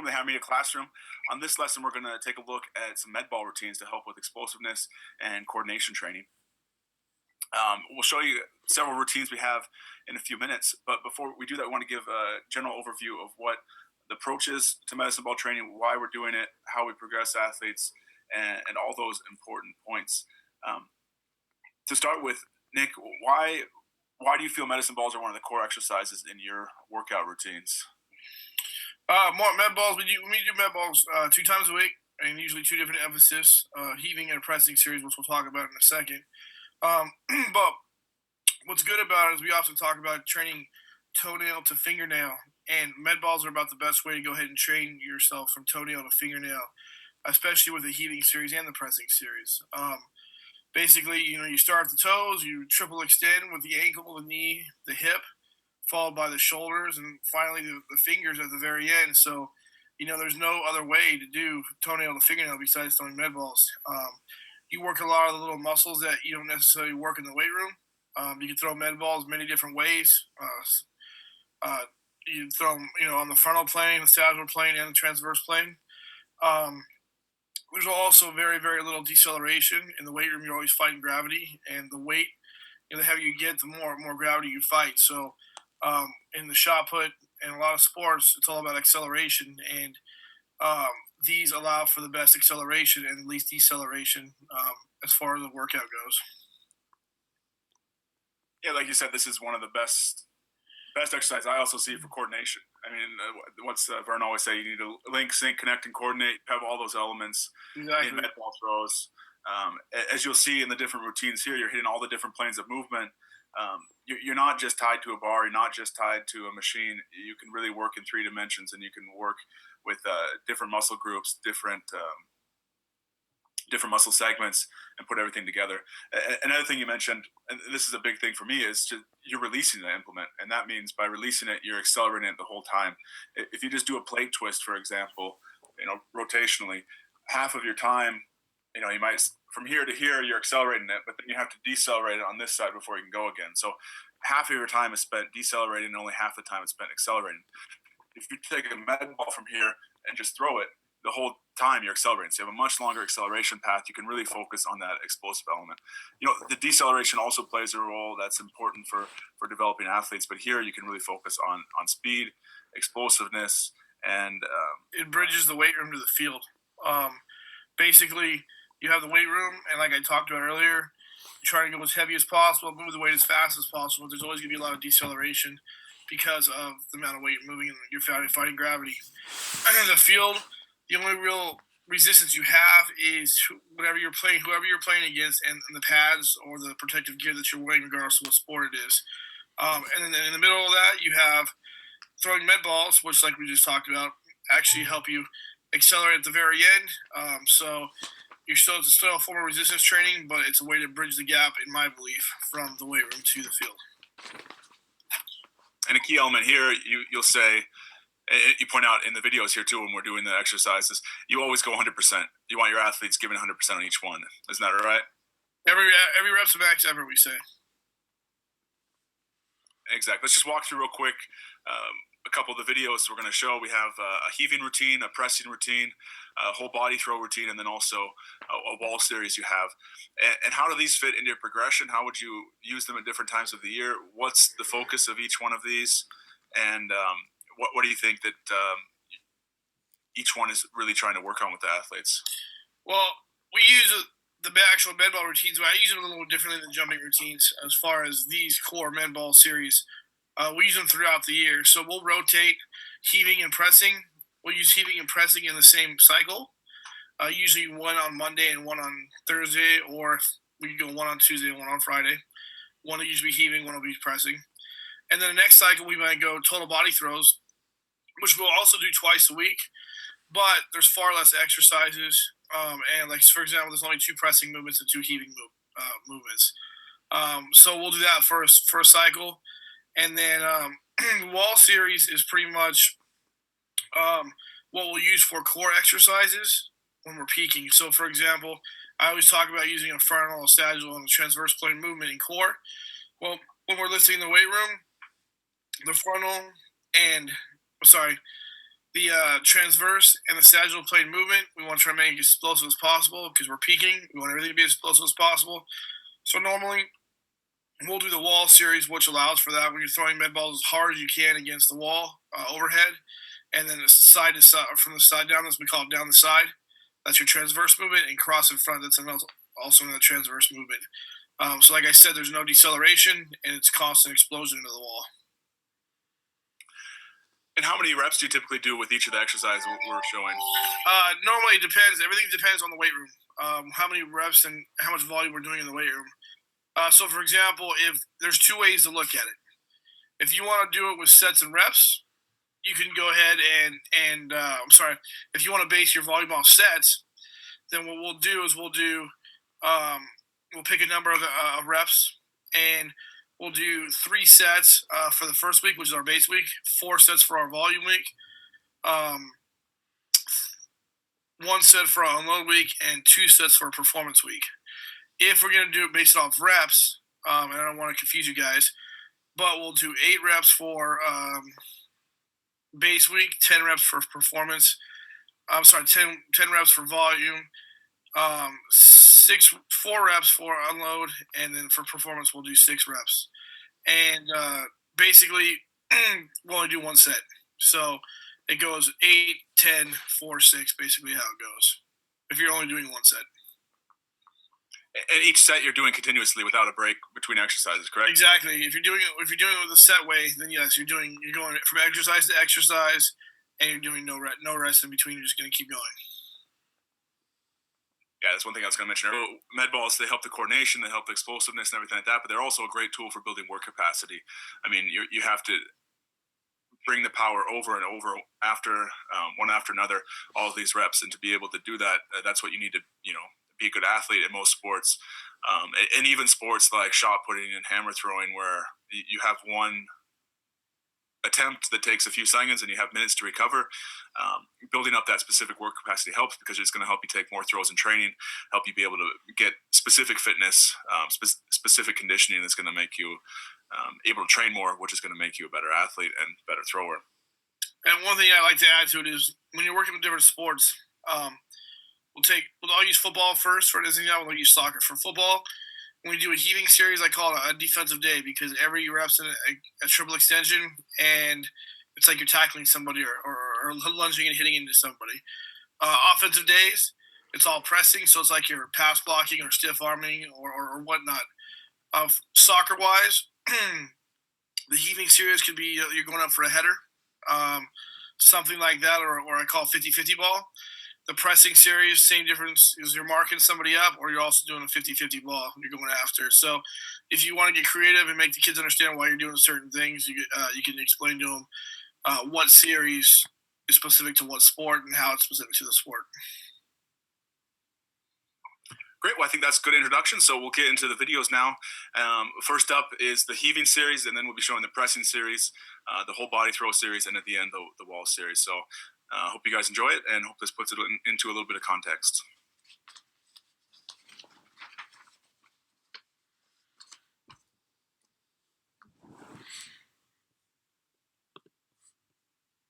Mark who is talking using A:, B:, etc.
A: Welcome to the Hammer Media Classroom. On this lesson, we're going to take a look at some med ball routines to help with explosiveness and coordination training. We'll show you several routines we have in a few minutes, but before we do that, I want to give a general overview of what the approach is to medicine ball training, why we're doing it, how we progress athletes, and all those important points. To start with, Nick, why do you feel medicine balls are one of the core exercises in your workout routines?
B: More med balls. We do med balls 2 times a week, and usually two different emphasis: heaving and pressing series, which we'll talk about in a second. But what's good about it is we also talk about training toenail to fingernail, and med balls are about the best way to go ahead and train yourself from toenail to fingernail, especially with the heaving series and the pressing series. Basically, you start at the toes, you triple extend with the ankle, the knee, the hip, followed by the shoulders, and finally the fingers at the very end. So, there's no other way to do toenail to fingernail besides throwing med balls. You work a lot of the little muscles that you don't necessarily work in the weight room. You can throw med balls many different ways. You can throw them, on the frontal plane, the sagittal plane, and the transverse plane. There's also very, very little deceleration. In the weight room, you're always fighting gravity, and the weight, the heavier you get, the more gravity you fight. So in the shot put and a lot of sports, it's all about acceleration, and these allow for the best acceleration and least deceleration as far as the workout goes.
A: Yeah, like you said, this is one of the best exercise. I also see it for coordination. I mean, what's Vern always say? You need to link, sync, connect, and coordinate. Have all those elements
B: Exactly.
A: in med ball throws. As you'll see in the different routines here, you're hitting all the different planes of movement. You're not just tied to a bar. You're not just tied to a machine. You can really work in 3 dimensions, and you can work with different muscle groups, different muscle segments, and put everything together. Another thing you mentioned, and this is a big thing for me, is you're releasing the implement, and that means by releasing it, you're accelerating it the whole time. If you just do a plate twist, for example, rotationally, half of your time, you might from here to here, you're accelerating it, but then you have to decelerate it on this side before you can go again. So half of your time is spent decelerating, and only half the time is spent accelerating. If you take a med ball from here and just throw it, the whole time you're accelerating. So you have a much longer acceleration path. You can really focus on that explosive element. The deceleration also plays a role that's important for developing athletes, but here you can really focus on speed, explosiveness, and
B: it bridges the weight room to the field. Basically, you have the weight room, and like I talked about earlier, you try to go as heavy as possible, move the weight as fast as possible. There's always going to be a lot of deceleration because of the amount of weight moving and you're fighting gravity. And in the field, the only real resistance you have is whoever you're playing against, and the pads or the protective gear that you're wearing, regardless of what sport it is. And then in the middle of that, you have throwing med balls, which, like we just talked about, actually help you accelerate at the very end. So it's still a form of resistance training, but it's a way to bridge the gap, in my belief, from the weight room to the field.
A: And a key element here, you'll say, you point out in the videos here too when we're doing the exercises, you always go 100%. You want your athletes giving 100% on each one. Isn't that right?
B: Every rep's a max ever, we say.
A: Exactly. Let's just walk through real quick a couple of the videos we're going to show. We have a heaving routine, a pressing routine, a whole body throw routine, and then also a wall series you have. And how do these fit into your progression? How would you use them at different times of the year? What's the focus of each one of these? And what do you think that each one is really trying to work on with the athletes?
B: Well, we use the actual med ball routines, but I use them a little differently than jumping routines as far as these core med ball series. We use them throughout the year. So we'll rotate heaving and pressing. We'll use heaving and pressing in the same cycle, usually one on Monday and one on Thursday, or we can go one on Tuesday and one on Friday. One will usually be heaving, one will be pressing. And then the next cycle, we might go total body throws, which we'll also do twice a week, but there's far less exercises. And like, for example, there's only 2 pressing movements and 2 heaving movements. So we'll do that for a cycle. And then wall series is pretty much what we'll use for core exercises when we're peaking. So, for example, I always talk about using a frontal, a sagittal, and a transverse plane movement in core. Well, when we're lifting in the weight room, the frontal and The transverse and the sagittal plane movement, we want to try to make it as explosive as possible because we're peaking. We want everything to be as explosive as possible. So normally we'll do the wall series, which allows for that when you're throwing med balls as hard as you can against the wall overhead, and then the side to side from the side down, as we call it, down the side. That's your transverse movement, and cross in front. That's also another transverse movement. So, like I said, there's no deceleration, and it's constant explosion into the wall.
A: And how many reps do you typically do with each of the exercises we're showing?
B: Normally, it depends. Everything depends on the weight room. How many reps and how much volume we're doing in the weight room. So, for example, if there's two ways to look at it. If you want to do it with sets and reps, you can go ahead and I'm sorry. If you want to base your volume off sets, then what we'll do is we'll pick a number of reps, and we'll do 3 sets for the first week, which is our base week, 4 sets for our volume week, 1 set for our unload week, and 2 sets for a performance week. If we're going to do it based off reps, and I don't want to confuse you guys, but we'll do 8 reps for base week, 10 reps for performance. I'm sorry, 10 reps for volume, 4 reps for unload, and then for performance we'll do 6 reps. And basically we'll only do 1 set. So it goes 8, 10, 4, 6, basically how it goes. If you're only doing 1 set.
A: And each set you're doing continuously without a break between exercises, correct?
B: Exactly. If you're doing it with a set way, then yes, you're going from exercise to exercise, and you're doing no rest in between. You're just going to keep going.
A: Yeah, that's one thing I was going to mention. Med balls, they help the coordination, they help the explosiveness and everything like that, but they're also a great tool for building work capacity. I mean, you have to bring the power over and over after one after another, all of these reps, and to be able to do that, that's what you need to, be a good athlete in most sports, and even sports like shot putting and hammer throwing, where you have one attempt that takes a few seconds and you have minutes to recover. Building up that specific work capacity helps because it's going to help you take more throws in training, help you be able to get specific fitness, specific conditioning that's going to make you able to train more, which is going to make you a better athlete and better thrower.
B: And one thing I like to add to it is when you're working with different sports, I'll use football first for this example. We'll use soccer for football. When we do a heaving series, I call it a defensive day because every rep's in a triple extension, and it's like you're tackling somebody or lunging and hitting into somebody. Offensive days, it's all pressing, so it's like you're pass blocking or stiff arming or whatnot. Soccer wise, the heaving series could be you're going up for a header, something like that, or I call 50-50 ball. The pressing series, same difference, is you're marking somebody up or you're also doing a 50-50 ball you're going after. So if you want to get creative and make the kids understand why you're doing certain things, you can explain to them what series is specific to what sport and how it's specific to the sport.
A: Great. Well, I think that's a good introduction. So we'll get into the videos now. First up is the heaving series, and then we'll be showing the pressing series, the whole body throw series, and at the end, the wall series. So I hope you guys enjoy it, and hope this puts it into a little bit of context.